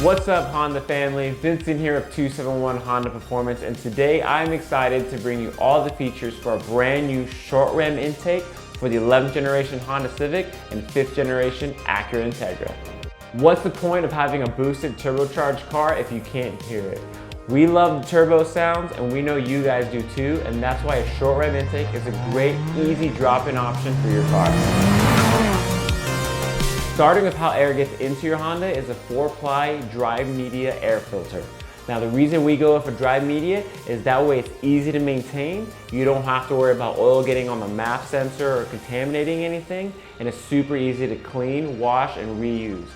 What's up, Honda family? Vincent here of 271 Honda Performance, and today I'm excited to bring you all the features for a brand new short ram intake for the 11th generation Honda Civic and 5th generation Acura Integra. What's the point of having a boosted turbocharged car if you can't hear it? We love the turbo sounds, and we know you guys do too, and that's why a short ram intake is a great, easy drop-in option for your car. Starting with how air gets into your Honda is a 4-ply dry media air filter. Now the reason we go with a dry media is that way it's easy to maintain. You don't have to worry about oil getting on the MAP sensor or contaminating anything, and it's super easy to clean, wash, and reuse.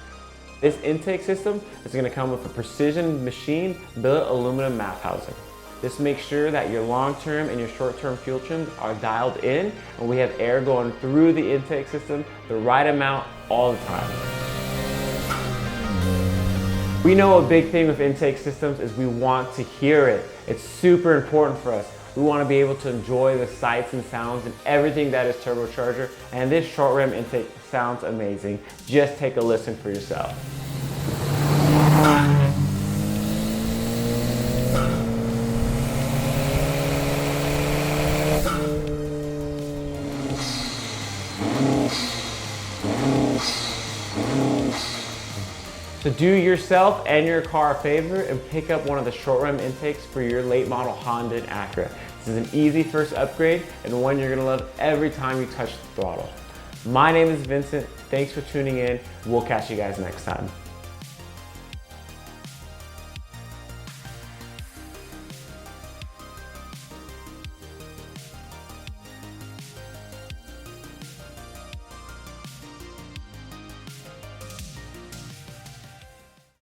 This intake system is going to come with a precision machine built aluminum MAP housing. This makes sure that your long-term and your short-term fuel trims are dialed in, and we have air going through the intake system the right amount all the time. We know a big thing with intake systems is we want to hear it. It's super important for us. We want to be able to enjoy the sights and sounds and everything that is turbocharger, and this short ram intake sounds amazing. Just take a listen for yourself. So do yourself and your car a favor and pick up one of the short ram intakes for your late model Honda and Acura. This is an easy first upgrade and one you're gonna love every time you touch the throttle. My name is Vincent. Thanks for tuning in. We'll catch you guys next time.